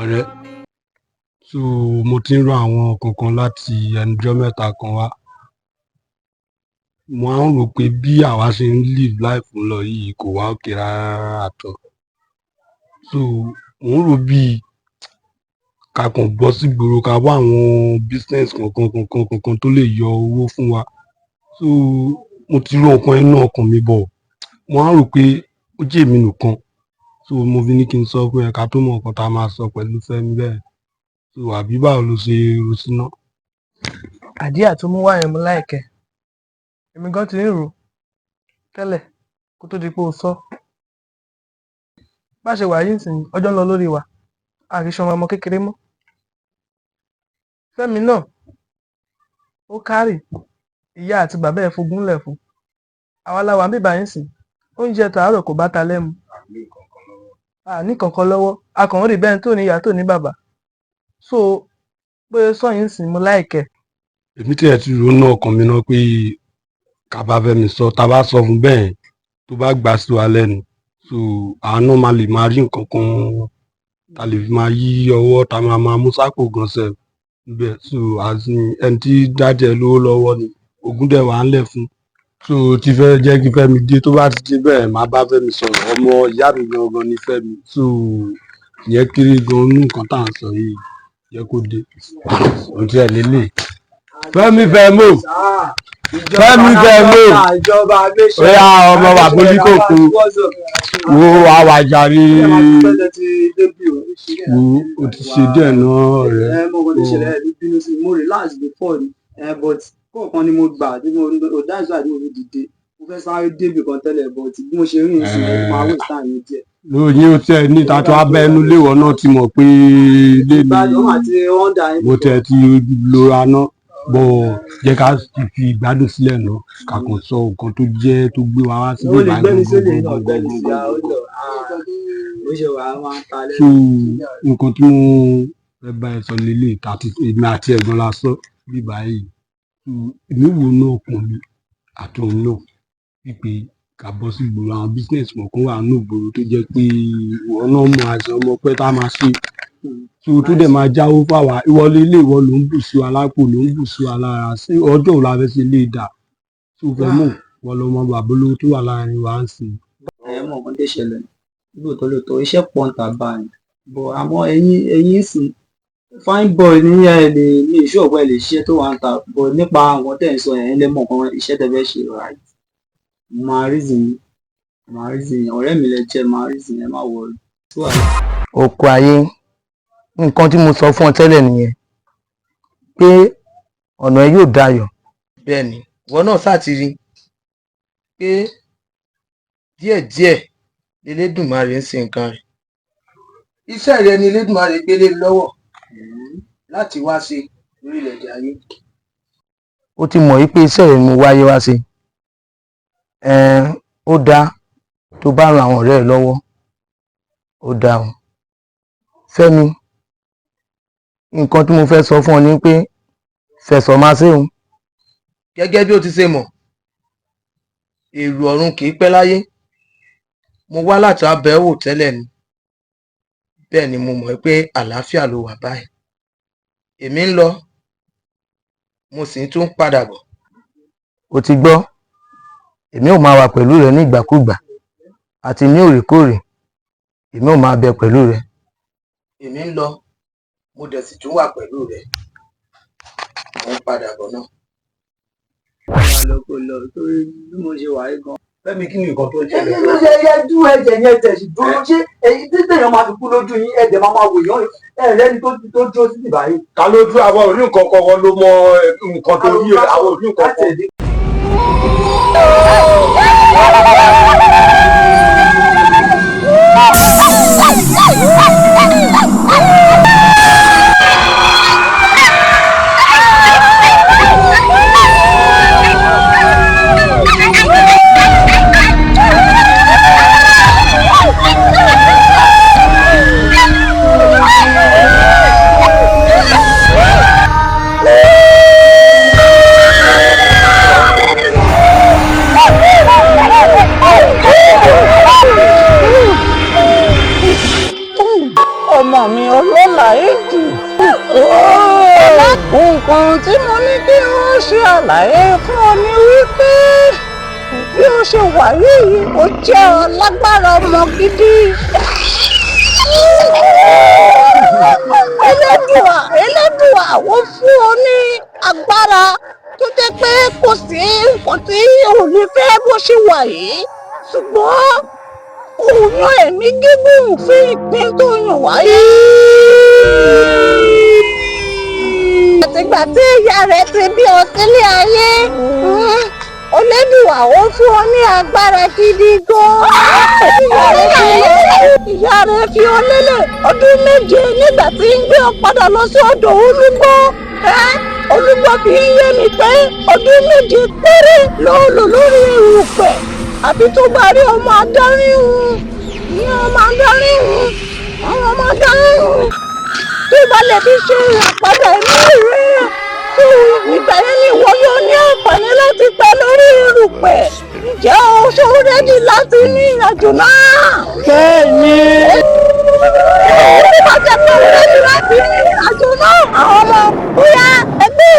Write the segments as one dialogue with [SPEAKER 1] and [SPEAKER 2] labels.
[SPEAKER 1] Ọ̀rẹ́, so mo ti ń rò àwọn kankan láti ẹnujọ́ mẹ́ta kan wá. Mo á ń rò pé bí àwa ṣe ń live life lọ yìí kò wá òkè rárá àtọ̀. So mo ń rò bí ká kàn bọ́ sí ìgboro ká wá àwọn business kankan tó lè yọ owó fún wa. So mo ti rò nǹkan inú ọkàn mi bọ̀. Mo á ń rò pé ó jẹ́ èmi nìkan. So mo fi ní kí n sọ fún ẹ ká tó mọ nǹkan tá a máa sọ pẹ̀lú Fẹ́mi bẹ́ẹ̀. So àbí báwo ló ṣe rò sí náà?
[SPEAKER 2] Àdíà tó mú wá yẹn mo láìkẹ́. Èmi gan ti ń rò tẹ́lẹ̀ kó tó di pé o sọ. Bá ṣe wà yìí nsìn ọjọ́ ń lọ lórí wa. A kì í ṣọmọ ọmọ kékeré mọ́. Fẹ́mi náà ó kárì ìyá àti bàbá ẹ̀ fogún lẹ̀ fún. Àwa la wà ń bíbá yín sìn. Oúnjẹ tàárọ̀ kò bá ta lẹ́mu. A ní kankan lọ́wọ́. A kàn ń rí bẹ́ẹ̀ tó ní ìyá tó ní bàbá. So bóyá sọ yín sìn mo láìkẹ́.
[SPEAKER 1] Èmi tí ẹ ti rò náà ọkàn mi náà pé ká bá Fẹ́mi sọ tá a bá sọ fún bẹ́ẹ̀ tó bá gbà sí wa lẹ́nu. So àánú máa lè máa rí nǹkan kan tá lè fi máa yí ọwọ́ tá máa mú sápò gan sẹ̀ níbẹ̀. So ẹni tí dájẹ́ lówó lọ́wọ́ ni ogún dẹ̀ wà ń lẹ̀ fún. So ti fẹ́ jẹ́ kí Fẹ́mi dé tó bá ti dé bẹ́ẹ̀ máa bá Fẹ́mi sọ̀rọ̀ ọmọ ìyá mi gangan ní Fẹ́mi. So ìyẹn kéré gan ní nǹkan tá à ń sọ yìí yẹ kó dé. Ohun tí ẹ lélẹ̀. Fẹ́mi Fẹ́mi oya ọmọ wa bójú kòkó wo àwàjáre wo o ti ṣe díẹ̀ náà rẹ̀.
[SPEAKER 3] mo relax before ni but kọ̀ọ̀kan ni mo gbà tí mo dáìsọ àti mo fi dìde mo fẹ́ sáré débì kan tẹ́lẹ̀ but bí mo ṣe rí ìsìn mo máa wí sáà yẹn díẹ̀.
[SPEAKER 1] lóyún ó tiẹ̀ ní ìtàtọ́ abẹ́nú léwọ̀ náà ti mọ̀ pé lé ní mo tẹ̀ ti lora náà bọ̀ jẹ́ ká fi ìgbádùn sílẹ̀ náà ká kàn sọ nǹkan tó jẹ́ tó gbé wa wá sí ìgbà so nǹkan tí mo fẹ́ bá ẹ sọ lélẹ̀ èmi àti ẹ̀gbọ́n la sọ bíbá yìí èmi wo náà kùn mí àti òun náà wípé ká bọ́ sí ìgboro àwọn business kọ̀ọ̀kan wà ní ìgboro tó jẹ́ pé ìwọ náà mọ àìsàn ọmọ pẹ́ tá a máa ṣe tó dẹ̀ máa jáwó fáwa ìwọlé ilé ìwọ ló ń bù sí wa lápò ló ń bù sí wa lára sí ọjọ́ òun la fẹ́ ṣe lè dà tó fẹ́ mọ̀ wọ́n lọ mọ bàbá olówó tó wà láàrin wa ń sìn.
[SPEAKER 3] mọ̀ nǹkan tó ṣẹlẹ̀ lóòótọ́ iṣẹ́ pọ̀ ń ta báyìí bọ̀ àmọ́ ẹ̀yin sìn fine boy ní ẹ lè ní ìṣú ọ̀pọ̀ ẹ lè ṣiṣẹ́ tó wà ń ta bọ̀ nípa àwọn tẹ̀ ń sọ yẹn lẹ́mọ̀ kan iṣẹ́ tẹ́ fẹ́ ṣe right máa reason ọ̀rẹ́ mi lẹ jẹ́ máa reason ẹ má wọrí.
[SPEAKER 2] Oko ayé nǹkan tí mo sọ fún ọ tẹ́lẹ̀ nìyẹn pé ọ̀nà ẹ yóò dayọ̀. Bẹ́ẹ̀ ni ìwọ náà ṣàtìrí pé díẹ̀díẹ̀ l'Elédùmarè ń ṣe nǹkan rẹ̀. Iṣẹ́ rẹ ni Elédùmarè gbélé lọ́wọ́ láti wá ṣe lórílẹ̀‐èdè ayé. Ó ti mọ̀ wípé iṣẹ́ rẹ ni mo wáyé wá ṣe. Ó dáa tó bá ran àwọn ọ̀rẹ́ ẹ lọ́wọ́ ó dáa o. Fẹ́mi nǹkan tí mo fẹ́ sọ fún ọ ni pé fẹ̀sọ̀ máa ṣe òun. Gẹ́gẹ́ bí o ti ṣe mọ̀ èrò ọ̀run kì í pẹ́ láyé. Mo wá láti abẹ́ wò tẹ́lẹ̀ ni bẹ́ẹ̀ ni mo mọ̀ pé àlàáfíà ló wà báyìí. Èmi ń lọ mo sì tún padà bọ̀. O ti gbọ́ èmi ò máa wà pẹ̀lú rẹ ní ìgbàkúgbà àti ní òrèkóòrè èmi ò máa bẹ pẹ̀lú rẹ. Èmi ń lọ mo dẹ̀ sì tún wà pẹ̀lú rẹ mo ń padà bọ̀ náà.
[SPEAKER 3] kò lọ torí bí mo ṣe wà yìí gan.
[SPEAKER 2] Fẹ́mi kí ni nǹkan tó ń ṣẹlẹ̀?
[SPEAKER 3] ẹ̀yin ló ṣe ẹjú ẹ̀jẹ̀ yẹn tẹ̀ sí dúró ṣé èyí tí tèèyàn máa fi kú lójú yín ẹ̀jẹ̀ máa wò yán ẹ̀rẹ́ni tó dúró sí ìbá yìí.
[SPEAKER 1] ta ló dúró àwọn òní nǹkan kan ló mọ nǹkan tó yí àwọn òní nǹkan kan.
[SPEAKER 4] ṣe àlàyé fún ọ ní wípé bí ó ṣe wà yìí ó jẹ́ alágbára ọmọ gidi. Elédùà ó fún ọ ní agbára tó jẹ́ pé kò sí nǹkan tí ò ní fẹ́ bó ṣe wà yìí ṣùgbọ́n òun yan ẹ̀mí gígùn fún ìpín tó yàn wáyé. àtìgbà tí ìyá rẹ̀ ti bí ọ sílé ayé Elédùà ó fún ọ ní agbára gidi gan-an. ìyá rẹ̀ fi ọ lélẹ̀ ọdún méje nígbà tí ń gbé ọ padà lọ sí ọ̀dọ̀ Olúgbọ́. Olúgbọ́ fi ń yé mi pé ọdún méje péré ló lò lórí erùpẹ̀ àbí tó bá rí ọmọ adarí hun ní ọmọ adarí hun àwọn ọmọ adarí hun tó bá lè fi ṣe ìràpadà ẹ̀mí rẹ̀ tó ìgbà yẹn ni ìwọ yóò ní àǹfààní láti pẹ́ lórí erùpẹ̀. Ǹjẹ́ o ṣó rẹ́dí láti ní ìrìnàjò náà?
[SPEAKER 2] Bẹ́ẹ̀ni.
[SPEAKER 4] Bí wọ́n jẹ́ pé o rẹ́dí láti ní ìrìnàjò náà, àwọn ọmọ bóyá ẹgbẹ́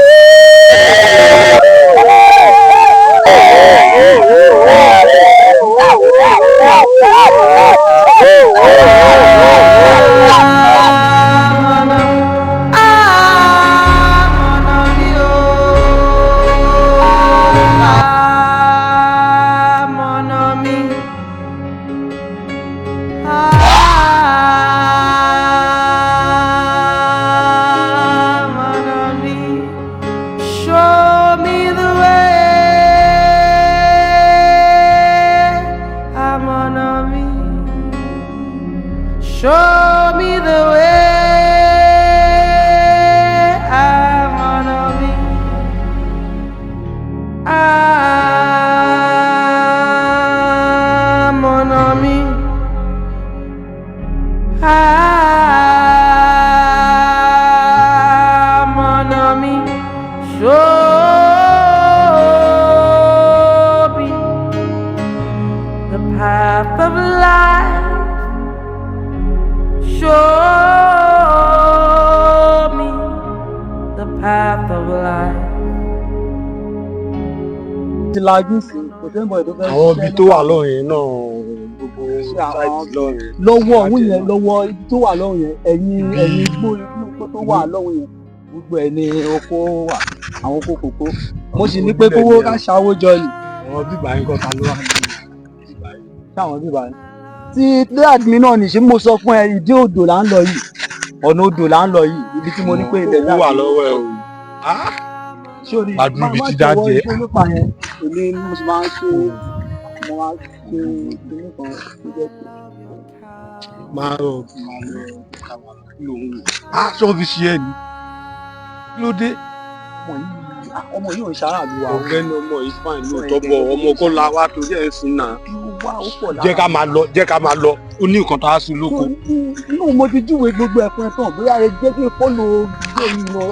[SPEAKER 1] àwọn ibi tó wà lọ́hùn yẹn náà gbogbo ṣáìtì lọ́hùn yẹn.
[SPEAKER 3] lọ́wọ́ ọ̀hún yẹn lọ́wọ́ ibi tó wà lọ́hùn yẹn ẹ̀yìn igbó inú tó wà lọ́hùn yẹn gbogbo ẹ̀ ní oko wà àwọn oko kòkó mo sì ní pé kówó ká ṣàwó jọ ni.
[SPEAKER 1] àwọn bíbá yín kọ́ ta ló wà ní bíbá yín.
[SPEAKER 3] ṣáwọn bíbá yín. tí dad mi náà nìṣe mo sọ fún ẹ ìdí odò là ń lọ yìí ọ̀nà odò là ń lọ yìí ibi tí mo ní pé ilẹ̀
[SPEAKER 1] owó wà lọ́wọ́ ẹ o. àdúró ibi tí dájú ẹ.
[SPEAKER 3] èmi mo sì máa ń ṣe mo máa ń ṣe kinní kan tó jẹ́ pé.
[SPEAKER 1] máa rọ máa lọ kí ló ń wò. aṣọ fi ṣe ẹ ní. kí ló dé.
[SPEAKER 3] ọmọ yìí ò ń ṣaráàlú wa.
[SPEAKER 1] ọ̀gbẹ́ni ọmọ yìí fáìn lóòótọ́ bọ̀ ọmọ kó la wá torí ẹ̀ ń sin náà. jẹ́ ká máa lọ ó ní nǹkan tá a sùn lóko.
[SPEAKER 3] inú mo ti júwe gbogbo ẹ̀fọn ẹ̀fọn bóyá ẹ jẹ́ kí fọ́lọ̀ gbé mi lọ.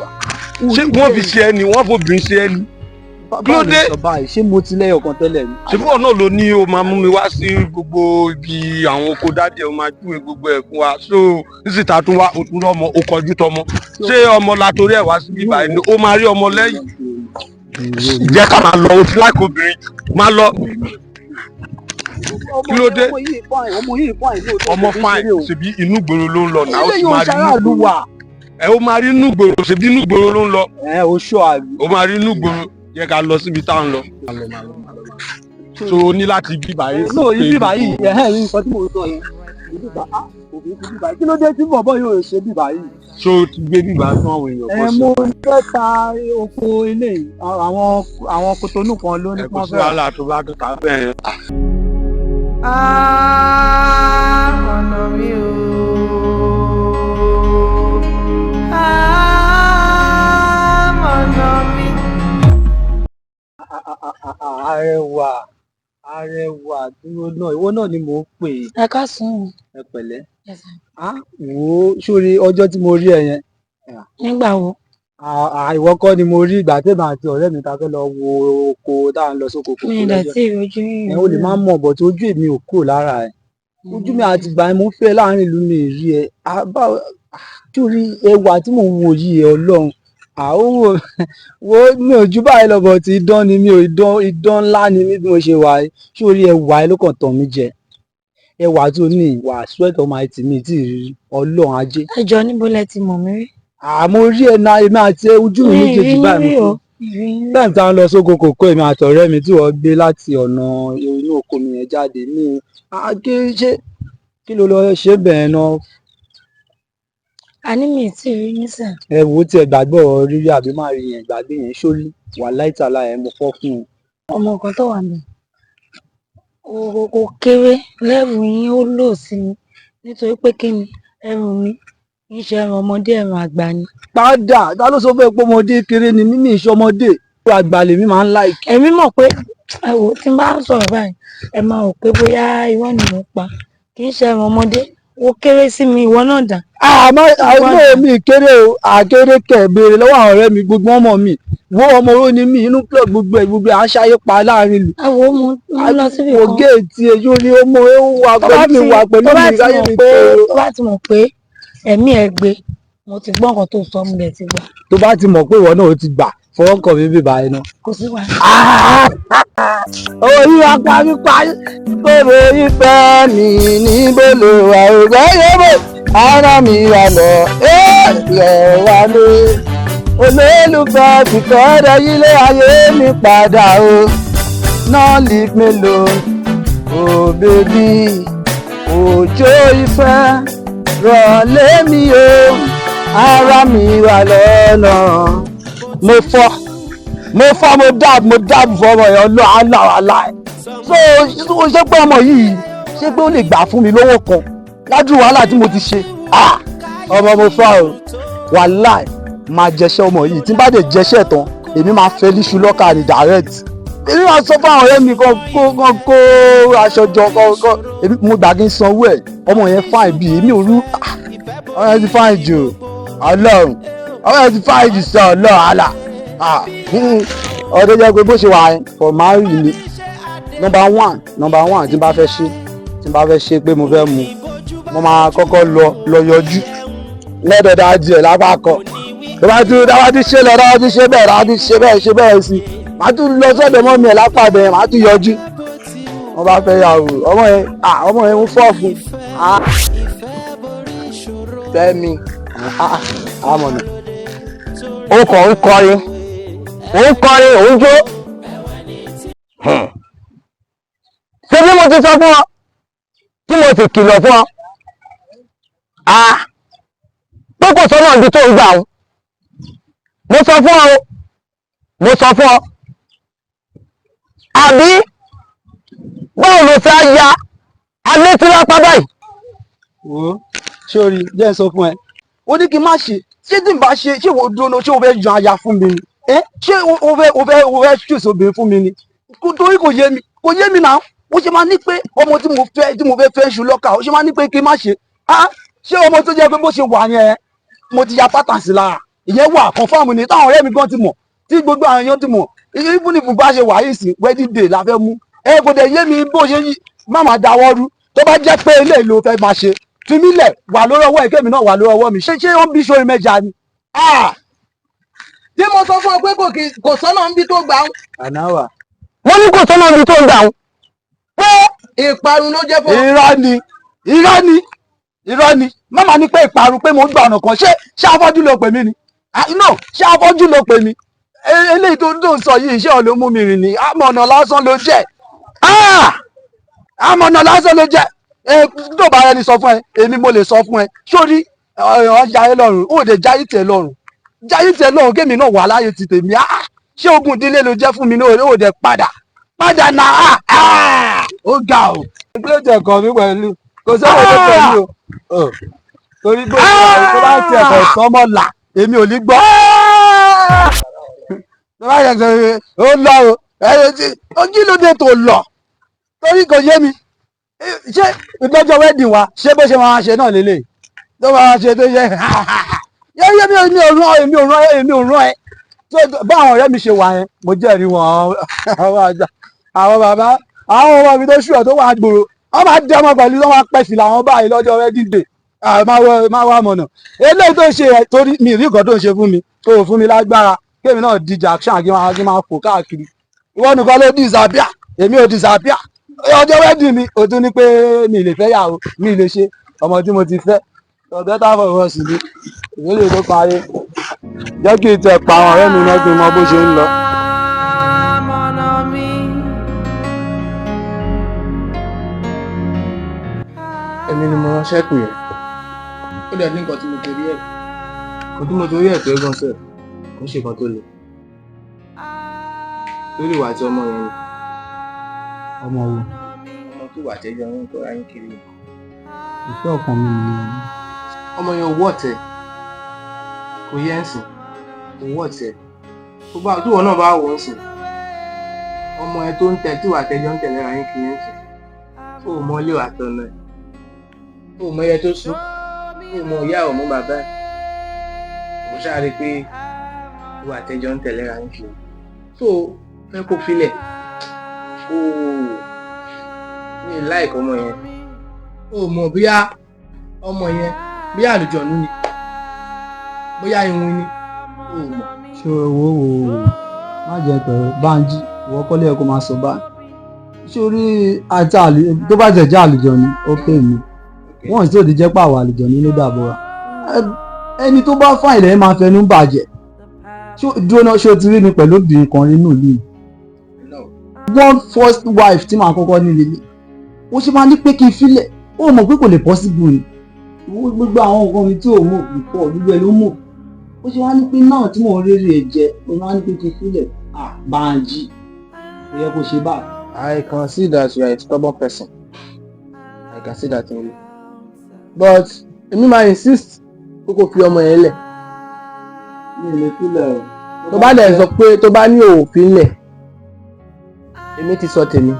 [SPEAKER 1] ṣé wọ́n fi ṣe ẹni wọ́n fòbìnrin ṣe ẹni. kí ló dé.
[SPEAKER 3] ṣé mo ti lẹ́yọ̀ kan tẹ́lẹ̀ ni.
[SPEAKER 1] ṣùgbọ́n náà ló ní o máa mú mi wá sí gbogbo ibi àwọn oko dáadé o máa júwe gbogbo ẹ̀ fún wa so nísìta tún wá o tún lọ́mọ o kọjú tọmọ ṣé ọmọ la torí ẹ̀ wá sí bíbá ẹni o máa rí ọmọ lẹ́yìn. jẹ́ ká máa lọ o ti láìkó obìnrin máa lọ. kí ló dé. ọmọ fine ṣebí inú gbòòrò ló ń lọ náà ó sì máa rí inú gbòòrò. ẹ o máa rí inú gbòòrò ṣebí inú gbòòrò ló ń lọ.
[SPEAKER 3] o ṣọ́ àbí.
[SPEAKER 1] o máa rí inú gbòòrò jẹ́ ká lọ síbi tá à ń lọ. so o ní láti bíbá yìí.
[SPEAKER 3] no bíbá yìí ẹ̀hẹ́ nǹkan tí mo sọ yẹn bíbá òbí ti bíbá kí ló dé tí bọ̀bọ̀ yóò ṣe bíbá yìí.
[SPEAKER 1] so o ti gbé bíbá fún àwọn èèyàn kan sí.
[SPEAKER 3] mo fẹ́ ta oko ilé àwọn Kòtónù kan ló ní pọ́n fẹ́.
[SPEAKER 1] ẹ kò sí wàhálà tó bá tó ta bẹ́ẹ̀ yẹn.
[SPEAKER 5] ọ̀nà mi ò.
[SPEAKER 3] Arẹwà dúró náà ìwọ náà ni mò ń pè é.
[SPEAKER 6] Ẹ káàsán.
[SPEAKER 3] Ẹ pẹ̀lẹ́. Wò ó sórí ọjọ́ tí mo rí ẹ yẹn.
[SPEAKER 6] Nígbà wo?
[SPEAKER 3] Ìwọ kọ́ ni mo rí ìgbà tèmi àti ọ̀rẹ́ mi ta fẹ́ lọ wo oko tá à ń lọ sóko kòkó
[SPEAKER 6] Mi ìdẹ̀ tí ìrojú yìí.
[SPEAKER 3] o lè má mọ̀ bọ̀ tí ojú èmi ò kúrò lára ẹ̀. Ojú mi àti ìgbà mo fẹ́ láàrin ìlú mi rí ẹ. Sórí ẹwà tí mò ń wò yìí ẹ Ọlọ́run
[SPEAKER 7] àwòwò wo mi ò ju báyìí lọ bọ̀ tí idán ni mi ò idán ńlá ni mí bí mo ṣe wà yìí ṣé orí ẹwà ẹ ló kàn tàn mí jẹ ẹwà tó ní ìwà sweat almighty mi tí ì rí ọlọ́run ajé.
[SPEAKER 6] ẹ jọ níbo lẹ ti mọ̀ mí rí.
[SPEAKER 7] àmọ́ rí ẹ̀ náà èmi àti ojú mi méjèèjì báyìí mo fún bẹ́ẹ̀ táwọn lọ sóko kòkó èmi àtọ̀rẹ́ mi tí wọ́n gbé láti ọ̀nà inú oko mi yẹn jáde ní kí ló lọ ṣe bẹ́ẹ̀ náà.
[SPEAKER 6] a ní mi tí rí nísìn.
[SPEAKER 7] ẹ wo tí ẹ gbàgbọ́ rírí àbí má rí yẹn gbàgbé yẹn sórí wà láìtàlá ẹ mo fọ́ fún un.
[SPEAKER 6] ọmọ kan tó wà mí kò kéré lẹ́rù yín ó lò sí mi nítorí pé kí ni ẹrù mi kì í ṣe ẹrù ọmọdé ẹrù àgbà ni.
[SPEAKER 7] padà ta ló sọ fún ẹ pé ọmọdé kéré ni mímí ìṣọmọdé àgbà lèmi máa ń láìkì.
[SPEAKER 6] èmi mọ̀ pé ẹ wò tí n bá ń sọ̀rọ̀ báyìí ẹ máa rò pé bóyá irọ́ ni mo pa kì í ṣe ẹrù ọmọdé ó kéré sí mi ìwọ náà dà.
[SPEAKER 7] àmọ́ àìmọ̀ mi kéré o àkéré kẹ̀ béèrè lọ́wọ́ àwọn ọ̀rẹ́ mi gbogbo ọmọ mi wo ọmọ oró ni mí inú club gbogbo à ń ṣayé pa láàrin ìlú.
[SPEAKER 6] àwo mo lọ síbi kan.
[SPEAKER 7] mo géètì èyí ni ó mọ ewu wa pẹ̀lú mi wà pẹ̀lú mi láyé mi tó.
[SPEAKER 6] tó bá ti mọ̀ pé ẹ̀mí ẹ̀ gbé mo ti gbọ́ nǹkan tó sọ mo dẹ̀ ti gbà.
[SPEAKER 7] tó bá ti mọ̀ pé ìwọ náà ó ti gbà fọwọ́ kàn mí bíbá ẹ náà.
[SPEAKER 6] kò sí wàhálà.
[SPEAKER 2] owó yíwá parí kóró ìfẹ́ mi níbo ló wà ògbẹ́ yóò ara mi wà lọ rẹ̀ wá lé olólùfẹ́ fìfẹ́ rẹ yílé ayé mi padà o no leave me alone oh baby òjò ìfẹ́ rọ̀ lé mi o ara mi wà lọ́nà mo fọ́ mo dáàbò fọmọ yẹn lọ aláwàlá ẹ so ṣé pé ọmọ yìí ṣé pé ó lè gbà fún mi lówó kan ládùúgbò wàhálà tí mo ti ṣe ọmọ mo fọ́ o wàláì máa jẹṣẹ́ ọmọ yìí tí n bá dé jẹṣẹ́ tán èmi máa fẹ́ líṣu lọ́kà ní direct èmi máa sọ fún àwọn ọ̀rẹ́ mi kan kó aṣọ jọ kan èmi mo gbà kí n sanwó ẹ̀ ọmọ yẹn fáìn bíi èmi ò rú ọmọ yẹn ti fáìn jù ọlọ́run ọmọ yẹn ti fáìn jù sọ ọlọ́run àlà ọdún jẹ́ pé bó ṣe wà for marry ni number one tí n bá fẹ́ ṣe pé mo fẹ́ mu mo máa kọ́kọ́ lọ yọjú lọ́dọ̀dọ̀ adìẹ lápá kan dáwà tí ṣe lọ dáwà tí ṣe bẹ́ẹ̀ dáwà tí ṣe bẹ́ẹ̀ sí màá tún lọ sọ́dọ̀ mọ́ mi ẹ̀ lápá bẹ́ẹ̀ màá tún yọjú wọ́n bá fẹ́ yàwó ọmọ yẹn ń fọ́ fún fẹ́mi àmọ̀nà ó kàn ń kọrin òun jó ṣé bí mo ti sọ fún ọ tí mo sì kìlọ̀ fún ọ pé kò sọ́nà ibi tó ń gbà ó mo sọ fún ọ àbí báwo ló fẹ́ ya alẹ́ tí lápá báyìí.
[SPEAKER 7] wo sórí jẹ́ sọ fún ẹ ó ní kí n má ṣe ṣé tí n bá ṣe ṣé wo dúró ṣé o fẹ́ yan aya fún mi ni ṣé o fẹ́ ṣùṣ obìnrin fún mi ni torí kò yé mi náà ó ṣe máa ní pé ọmọ tí mo fẹ́ ṣu lọ́kà ó ṣe máa ní pé kí n má ṣe ṣé ọmọ tó jẹ́ pé bó ṣe wà yẹn mo ti ya pátá sí lára ìyẹn wà confirm ni táwọn ọ̀rẹ́ mi gan ti mọ̀ tí gbogbo àwọn èèyàn ti mọ̀ even if bá ṣe wà yìí sí wedding day la fẹ́ mú kò dẹ̀ yé mi bó ṣe yí má máa dáwọ́ rú tó bá jẹ́ pé eléyìí ló fẹ́ máa ṣe fi mí lẹ̀ wà lórí ọwọ́ ẹ̀ kémi náà wà lórí ọwọ́ mi ṣé wọ́n bí sórí mẹ́ja ni.
[SPEAKER 5] tí mo sọ fún ọ pé kò sọ́nà níbi tó gbà ń.
[SPEAKER 7] ànáwà.
[SPEAKER 2] wọ́n ní kò sọ́nà níbi tó gbà ń.
[SPEAKER 5] pé ìparun ló jẹ́ fún ọ.
[SPEAKER 7] irọ́ ni mama ní pé ìparun pé mo ń gba ọ̀nà kan ṣé afọ́jú ló pè mí ni no ṣé afọ́jú ló pè mí eléyìí tó ń sọ yìí iṣẹ́ ọ̀ ló mú mi rìn ní àmọ̀nà lásán ló jẹ́ àmọ̀nà lásán ló jẹ́ tó bá rẹni sọ fún ẹ èmi mo lè sọ fún ẹ sórí ọ̀rọ̀ jayé lọ́rùn ó dé jayé tẹ̀ lọ́rùn kémi náà wà láyé ti tèmi ṣé ogun ìdílé ló jẹ́ fún mi náà ó dé padà náà ó ga o. ìpínlẹ̀ tẹ̀ kàn mí pẹ̀lú kò sọ́wọ́ tó pẹ̀lú o torí pé tó bá ti ẹ̀kọ́ sọ́mọ́ là èmi ò ní gbọ́. tó bá yẹ kí ó lọ o ojú ló dé tó lọ torí kò yé mi ṣé ìgbẹ́jọ́ wedding wa ṣé bó ṣe máa ṣe náà lélẹ̀ tó máa ṣe tó yẹ yẹ́yẹ́ èmi ò rán ẹ bá àwọn ọ̀rẹ́ mi ṣe wà yẹn mo jẹ́rìí wọn àwọn bàbá àwọn ọmọ mi tó ṣùọ̀ tó wà gbòòrò wọ́n máa dẹ́ ọmọ pẹ̀lú wọ́n máa pẹ̀ sí làwọn báyìí lọ́jọ́ wedding day máa wá mọ̀nà eléyìí tó ń ṣe ẹ̀ torí mi rí nǹkan tó ń ṣe fún mi tó ò fún mi lágbára kémi náà di jackson kí máa fò káàkiri ìwọ nìkan ló disappear èmi ò disappear ọjọ́ wedding mi ò tún ní pé mi lè fẹ́ yàwó mi lè ṣe ọmọ tí mo ti fẹ́ ọ̀gá tá fọwọ́ sí mi ìwé lè tó parí jẹ́ kí n tẹ pa àwọn ọ̀rẹ́ mi náà kí n mọ bó ṣe ń lọ.
[SPEAKER 2] èmi ni mo ránṣẹ́ pè ẹ́ ó dẹ̀ ní nǹkan tí mo torí ẹ̀ kò tí mo torí ẹ̀ pé gan sẹ̀ kò ń ṣe nǹkan tó le lórí ìwà àti ọmọ yẹn ni
[SPEAKER 3] ọmọ wo
[SPEAKER 2] ọmọ tó wà tẹ́jọ́ ń tọ́ ayé kiri
[SPEAKER 3] ìfẹ́ ọkàn mi nìyẹn.
[SPEAKER 2] ọmọ yẹn owó ọ̀tẹ̀ kò yẹ ń sìn owó ọ̀tẹ̀ tí wọn náà bá wò ó sìn ọmọ yẹn tó ń tẹ tí wà tẹ́jọ́ ń tẹ̀lé ayé kiri ń sìn ó mọ ilé wà tọ́nà ẹ̀ ó mọ ẹyẹ tó sún ó mọ ìyá ọ̀ mú bàbá ẹ̀ kò sáré pé ìwà àtẹjọ́ ń tẹ̀lé ra ń kiri tó fẹ́ kó filẹ̀ ó ní láìkọ́ ọmọ yẹn ó mọ bóyá ọmọ yẹn bí àlùjọ̀nú ni bóyá ìwìn ni ó mọ̀.
[SPEAKER 3] ṣé owó wò má jẹ tọrọ Bánjí ìwọ kọ́lé ẹ kó máa sọ bá sórí tó bá jẹ jẹ́ àlùjọ ni ó pè mí wọ́n sì òde jẹ́ pàwọ̀ àlùjọ ní ló dàbọ̀ wa ẹni tó bá fà ilẹ̀ máa fẹnu bàjẹ́ dúró ṣé o ti rí mi pẹ̀lú obìnrin kan nínú ìlú yìí one first wife tí màá kọ́kọ́ ní lélẹ̀ ó ṣe máa ní pé kí n filẹ̀ ó mọ̀ pé kò lè possible ni gbogbo àwọn nǹkan mi tí ò mọ̀ púpọ̀ gbogbo ẹ̀ ló mọ̀ ó ṣe wá ní pé náà tí mò ń rere ẹ̀ jẹ́ ó máa ní pé kí n filẹ̀ Bánjí ó yẹ kó ṣe báyìí.
[SPEAKER 2] I can see that you are a stubborn person. I can see that in you. But èmi máa insist pé kò fi ọmọ yẹn lẹ̀.
[SPEAKER 3] mi ò lè filẹ̀ o.
[SPEAKER 2] tó bá dẹ̀ sọ pé tó bá ní òfin lẹ̀ èmi ti sọ tèmi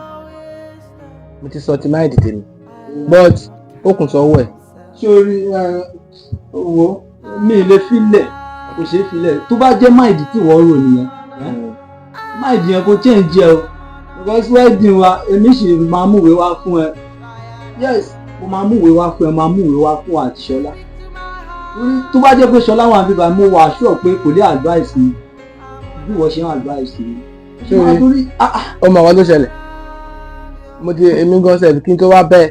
[SPEAKER 2] mo ti sọ ti máìdì tèmi but ó kùn sọ́wọ́ ẹ̀.
[SPEAKER 3] sórí owó mi ò lè filẹ̀ kò ṣeé filẹ̀ tó bá jẹ́ máìdì tí wọ́n rò nìyẹn máìdì yẹn kò change ẹ o because wedding wa èmi sì máa múwèé wá fún ẹ yes mo máa múwèé wá fún ẹ máa múwèé wá fún àti Ṣọlá tó bá jẹ́ pé Ṣọlá wà bíbá mo wà sure pé kò lè advice mi bí wọ́n ṣe ń advice mi.
[SPEAKER 2] ọmọ àwọn ló ṣẹlẹ̀ mo ti èmi gan sẹ́ẹ̀lì kí n tó wá bẹ́ẹ̀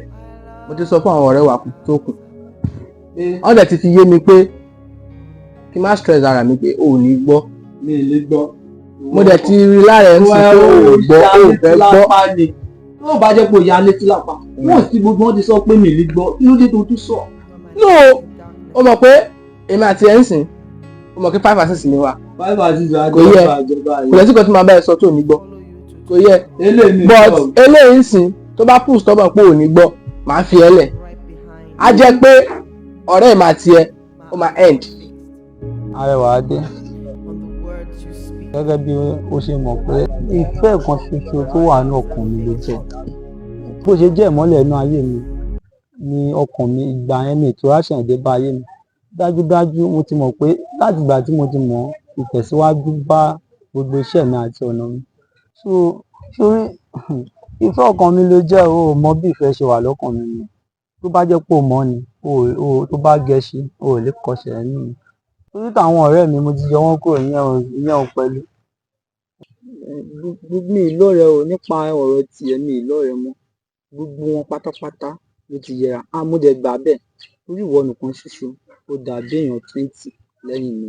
[SPEAKER 2] mo ti sọ fún àwọn ọ̀rẹ́ wa tó kù wọ́n dẹ̀ ti fi yé mi pé kí n má stress ara mi pé ò ní gbọ́
[SPEAKER 3] mi ò lè gbọ́
[SPEAKER 2] mo dẹ̀ ti rí lára ẹ̀ ń sìn pé ò gbọ́ ò fẹ́ gbọ́.
[SPEAKER 3] tó bá jẹ́ pé o ya létí lápá wọ́n sì gbogbo wọn ti sọ pé mi ò lè gbọ́ kí ló dé tó tún sọ.
[SPEAKER 2] no o mọ̀ pé èmi àti ẹ̀ ń sìn o mọ̀ pé 5 and 6 ni wa kò yẹ kò lẹ́sìn kan tí màá bá ẹ sọ tó ní gbọ́ kò yẹ but eléyìí ń sìn tó bá push tọ́mọ̀ pé ò ní gbọ́ màá fi ẹ lẹ̀ á jẹ́ pé ọ̀rẹ́ ìmọ̀ àti ẹ ó máa end.
[SPEAKER 3] Arẹwà Adé gẹ́gẹ́ bí ó ṣe mọ̀ pé ìfẹ́ kan ṣoṣo tó wà ní ọkàn mi ló jẹ́ bó ṣe jẹ́ ìmọ́lẹ̀ inú ayé mi ni ọkàn mi ìgbà yẹn mi ètò àṣẹ̀yìndé bá ayé mi dájúdájú mo ti mọ̀ pé láti ìgbà tí mo ti mọ̀ ìtẹ̀síwájú bá gbogbo iṣẹ́ mi àti ọ̀nà mi so sórí ìfẹ́ ọkàn mi ló jẹ́ o mọ bí ìfẹ́ ṣe wà lọ́kàn mi ni tó bá jẹ́ pé o mọ̀ ni tó bá gẹṣin o ò lè kọsẹ̀ ẹ̀ nínú torí táwọn ọ̀rẹ́ mi mo ti yọ wọ́n kúrò ìyẹn ò pẹ̀lú. mi ìlọ́rẹ̀ o nípa ọ̀rọ̀ tiẹ̀ mi ìlọ́rẹ̀ mọ́ gbogbo wọn pátápátá ló ti yẹra mo dẹ̀ gbà bẹ́ẹ̀ torí ìwọ nìkan ṣoṣo ó dàbí èèyàn 20 lẹ́yìn mi.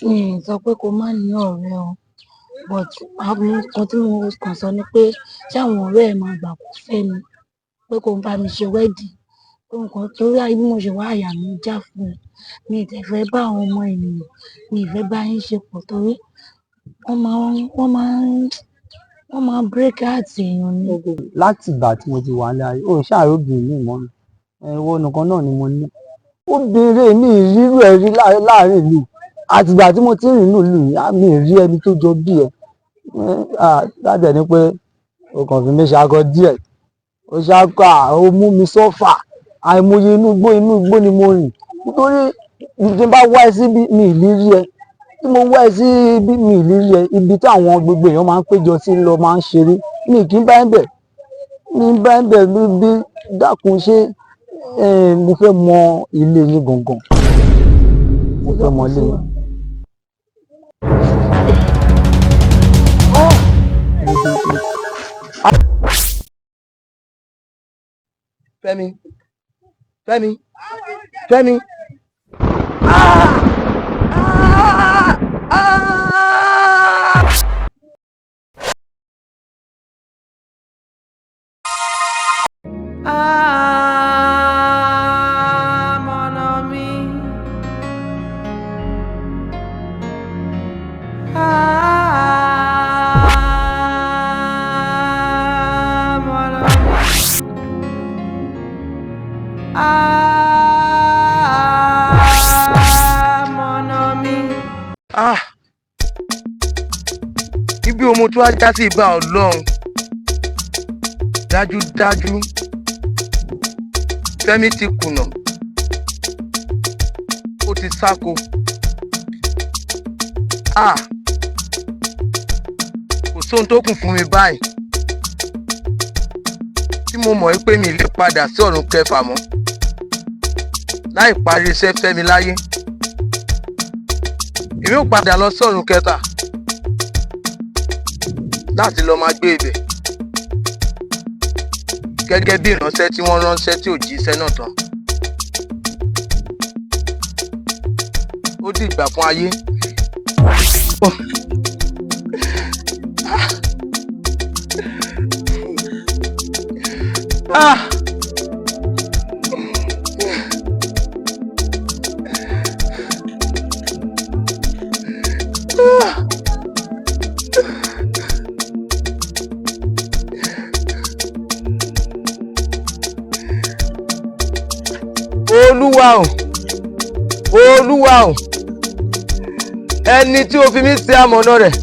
[SPEAKER 6] mi ì sọ pé kó má ní ọ̀rẹ́ o but àwọn nǹkan tí mo kàn sọ ni pé ṣé àwọn ọ̀rẹ́ ẹ̀ máa gbà kó fẹ́ mi pé kó ń bá mi ṣe wẹ́ẹ̀dì pé nǹkan torí bí mo ṣe wá àyà mi já fún mi ì tẹ̀ fẹ́ bá àwọn ọmọ ènìyàn mi ì fẹ́ bá yín ṣe pọ̀ torí wọ́n máa break heart èèyàn ni. láti ìgbà tí mo ti wà ní ayé ó ṣàròbìnrin mi mọ́ mi ìwọ nìkan náà ni mo ní obìnrin mi ìrírú ẹ̀ rí láàrin ìlú àtìgbà tí mo ti rìn nínú ìlú mi ì rí ẹni tó jọ bí ẹ láti ẹni pé o kàn fi mí ṣakọ díẹ̀ o ṣakọ ó mú mi sọ́fà àìmọye inú igbó ni mo rìn nítorí tí n bá wá ẹ síbi mi ì lè rí ẹ tí mo wá ẹ sí ibi mi ì lè rí ẹ ibi tí àwọn gbogbo èèyàn máa ń péjọ sí lọ máa ń ṣeré mi kì í bá ẹ bẹ̀ mi bá ẹ bẹ̀ bí dákun ṣe mo fẹ́ mọ ilé yín gangan. Mo fẹ́ mọ ilé yín.
[SPEAKER 2] Fẹ́mi, Fẹ́mi, Fẹ́mi. Ibi omo tó ajá sí ìgbà Ọlọ́run dájúdájú Fẹ́mi ti kùnà, ó ti sáko. Kò sóhun tó kù fún mi báyìí tí mo mọ̀ pé mi lè padà sí ọ̀run kẹfà mọ́ láì parí iṣẹ́ Fẹ́mi láyé. Èmi ò padà lọ sí ọ̀run kẹta láti lọ máa gbé ibẹ̀ gẹ́gẹ́ bí ìránṣẹ́ tí wọ́n ránṣẹ́ tí ò jí iṣẹ́ náà tán. Ó dìgbà fún ayé. Olúwa o, ẹni tí o fi mí ṣe amọ̀nà rẹ̀,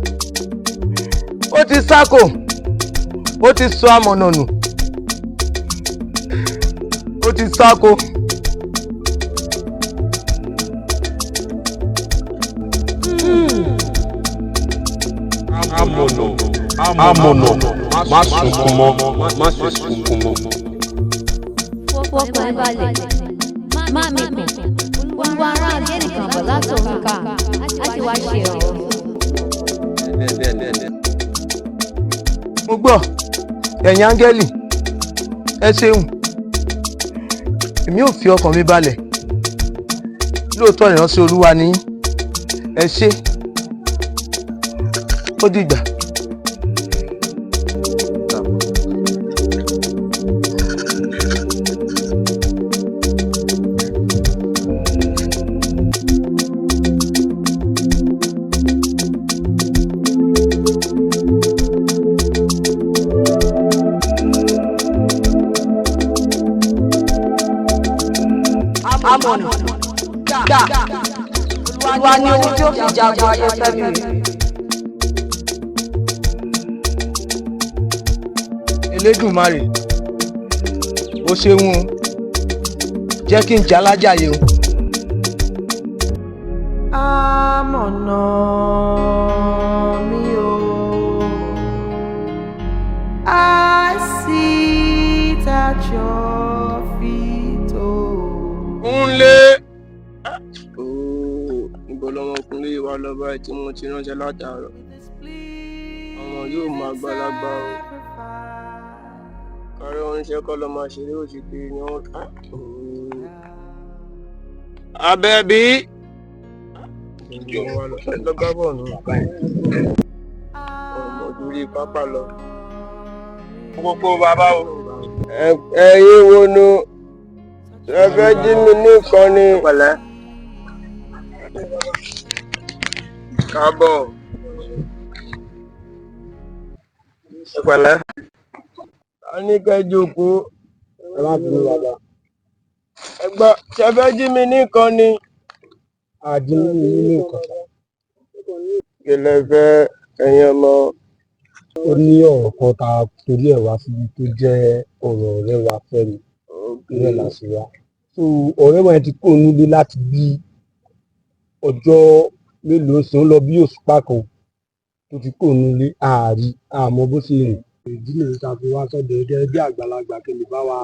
[SPEAKER 2] ó ti sáko, ó ti sọ amọ̀nà nù, ó ti sáko.
[SPEAKER 1] Amọ̀nà, má sunkún mọ́, má ṣe sunkún mọ́.
[SPEAKER 8] Fọkàn ẹ balẹ̀, má mi kàn. Gbogbo ará agẹ́rì kan bọ̀ látọ̀run ká láti wá ṣe ọ̀rọ̀.
[SPEAKER 2] Mo gbọ́, ẹ̀yin áńgẹ́lì, ẹ ṣeun. Èmi ò fi ọkàn mi balẹ̀. Lóòótọ́ ìránṣẹ́ Olúwa ni ẹ ṣé. Ó dìgbà.
[SPEAKER 4] Amọ̀nà gbà Olúwa ní ohun tí ó fi jagun ayé Fẹ́mi rè.
[SPEAKER 2] Elédùmarè, ó ṣeun o, jẹ́ kí n jẹ́ alájàyè o.
[SPEAKER 9] Amọ̀nà mi o, I sit at your feet o.
[SPEAKER 2] Kúnlé. Níbo lọmọkùnrin wa lọ báyìí tí mo ti ránṣẹ́ látàárọ̀? Ọmọ yóò máa gbalagbà o. Kárí oníṣẹ́ kọ́ lọ máa ṣeré òṣìkè ni wọ́n ká. Abẹ́bí. Lọ́gbà bọ̀ nù. Ọmọ orí pápá lọ. Gbogbo bàbá o. Ẹ̀yin wo nu? Ẹ fẹ́ jí mi ní ìkànnì. Pẹ̀lẹ́. Káàbọ̀. Pẹ̀lẹ́. A ní kẹ́ jókòó. Ẹ má bínú bàbá. Ẹ gbọ́, ṣe fẹ́ jí mi ní ìkànnì. Àdínú yìí ní ìkànnì. Kí lẹ fẹ́ ẹ̀yin ọmọ?
[SPEAKER 1] Ó ní ọ̀rọ̀ kan tá a torí ẹ̀ wá síbi tó jẹ́ ọ̀rọ̀ ọ̀rẹ́ wa Fẹ́mi. Ìrẹ́ là sí wa. So ọ̀rẹ́ wa ti kó nílé láti bí ọjọ́ mélòó sí ń lọ bí òṣùpá kan tó ti kó nílé ààrí àmọ́ bó ṣe rìn. Ìdí nìyí tá a fi wá sọ́dọ̀ ẹgbẹ́ bí àgbàlagbà kí lè bá wa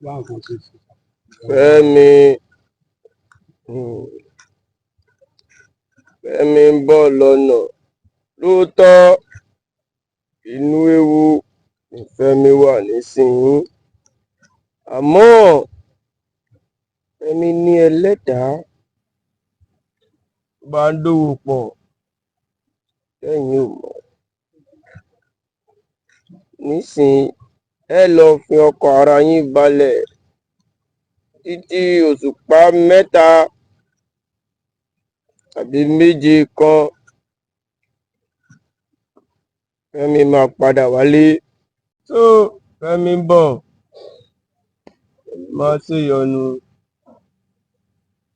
[SPEAKER 1] wá nǹkan tó ṣe.
[SPEAKER 10] Fẹ́mi Fẹ́mi ń bọ̀ lọ́nà lóòótọ́ inú ewu ni Fẹ́mi wà nísìnyí àmọ́ Fẹ́mi ní ẹlẹ́dàá bá ń dòwò pọ̀ lẹ́yìn ò mọ̀ nísìnyí ẹ lọ fi ọkàn ara yín balẹ̀ títí òṣùpá 3 tàbí 7 kan Fẹ́mi máa padà wálé tó Fẹ́mi ń bọ̀ má ṣèyọnu.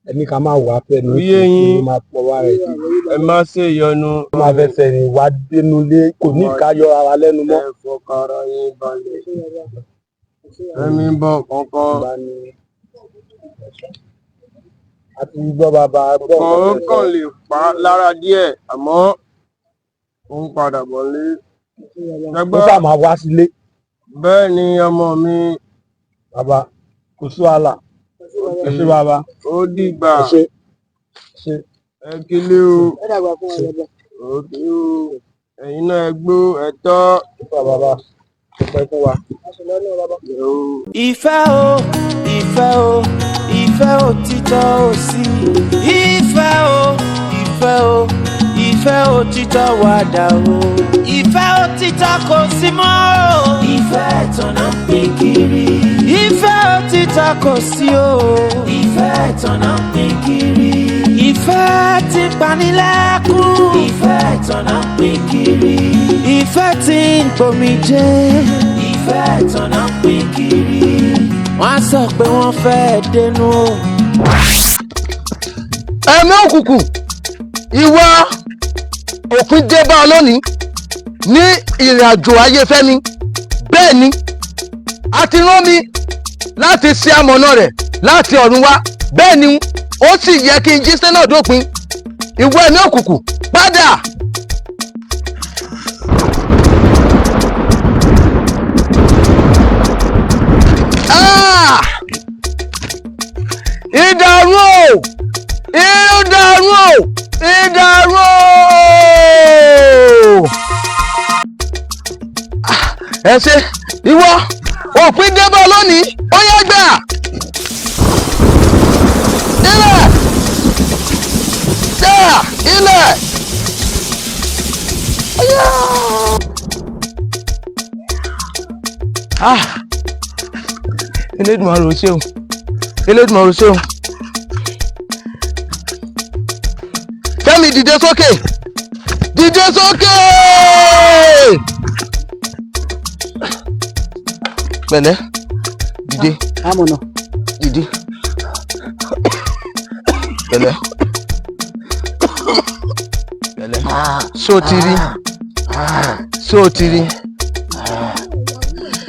[SPEAKER 1] Ẹni ká máa wà Fẹ́mi
[SPEAKER 10] Oyé yín
[SPEAKER 1] máa pọ̀ wá rẹ̀ jù.
[SPEAKER 10] ẹ má ṣèyọnu.
[SPEAKER 1] Ó máa fẹsẹ̀ rìn wá dénú lé kò ní ká yọ ara lẹ́nu mọ́.
[SPEAKER 10] Ẹ fọkàn ara yín balẹ̀. Fẹ́mi ń bọ̀ kankan.
[SPEAKER 1] A ti gbọ́ bàbá gbọ́.
[SPEAKER 10] Ọkàn kàn lè pa á lára díẹ̀ àmọ́ ó ń padà bọ̀ lé.
[SPEAKER 1] Ó sá máa wá sílé.
[SPEAKER 10] Bẹ́ẹ̀ ni ọmọ mi.
[SPEAKER 1] Bàbá kò sí wàhálà. Ẹ ṣé bàbá.
[SPEAKER 10] Ó dìgbà.
[SPEAKER 1] Ẹ ṣé. Ṣé.
[SPEAKER 10] Ẹ kílé o. Òkè o. Ẹ̀yin náà ẹ gbó ẹ tọ́.
[SPEAKER 1] Bàbá ẹ pẹ́ fún wa.
[SPEAKER 9] Ìfẹ́ o, ìfẹ́ o, ìfẹ́ òtítọ́ ò sí. Ìfẹ́ o, ìfẹ́ o, ìfẹ́ òtítọ́ wà dà o. Ìfẹ́ òtítọ́ kò sí mọ́ o. Ìfẹ́ ìtànà ń pín kiri. Ìfẹ́ òtítọ́ kò sí o. Ìfẹ́ ìtànà ń pín kiri. Ìfẹ́ tí ń panilẹ́kún. Ìfẹ́ ìtànà ń pín kiri. Ìfẹ́ tí ń gbòmìjẹ. Ìfẹ́ ìtànà ń pín kiri. Wọ́n á sọ pé wọ́n fẹ́ dénú o.
[SPEAKER 2] Ẹ̀mí òkùnkùn ìwà òpin dé bá ọ lónìí ní ìrìn àjò ayé Fẹ́mi. Bẹ́ẹ̀ ni a ti rán mi láti ṣe amọ̀nà rẹ̀ láti ọ̀run wá. Bẹ́ẹ̀ ni ó sì yẹ kí n jíṣẹ́ náà dópin. Ìwọ ẹ̀mí òkùnkùn padà. Ìdàrú o! Ìdàrú o! Ìdàrú o! Ẹ ṣe ìwọ òpin débọ̀ lónìí ó yá gbà. Ilẹ̀! Dá! Ilẹ̀! Elédùmarè o ṣeun. Elédùmarè o ṣeun. Fẹ́mi dìde sókè. Dìde sókè. Pẹ̀lẹ́. Dìde.
[SPEAKER 6] Amọ̀nà.
[SPEAKER 2] Dìde. Pẹ̀lẹ́. Pẹ̀lẹ́. Ṣó ti rí. Ṣó ti rí.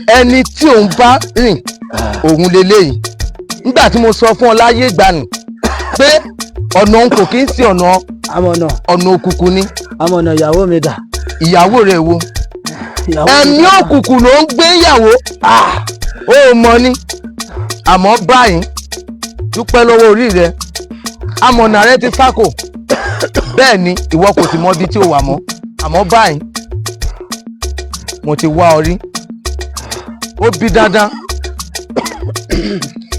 [SPEAKER 2] Ẹni tí òun bá rìn òun leléyìí. Nígbà tí mo sọ fún ọ láyé ìgbàanì pé ọ̀nà òun kò kí ń sí ọ̀nà
[SPEAKER 6] Amọ̀nà.
[SPEAKER 2] ọ̀nà òkùnkùn ni.
[SPEAKER 6] Amọ̀nà ìyàwó mi dà.
[SPEAKER 2] Ìyàwó rẹ̀ wo? Ẹ̀mí òkùnkùn ló ń gbé ìyàwó. Ó mọ̀ ni. Àmọ́ báyìí dúpẹ́ lọ́wọ́ orí rẹ̀. Amọ̀nà rẹ̀ ti sákò. Bẹ́ẹ̀ ni ìwọ kò sì mọ ibi tí ó wà mọ́. Àmọ́ báyìí mo ti wá ọ rí. Ó bí dandan.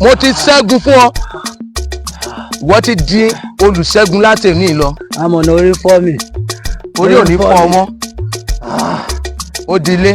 [SPEAKER 2] Mo ti ṣẹ́gun fún ọ. Ìwọ ti di olùṣẹ́gun láti èní lọ.
[SPEAKER 6] Amọ̀nà orí fọ́ mi.
[SPEAKER 2] Orí ò ní fọ́ ọmọ. Ó dilé.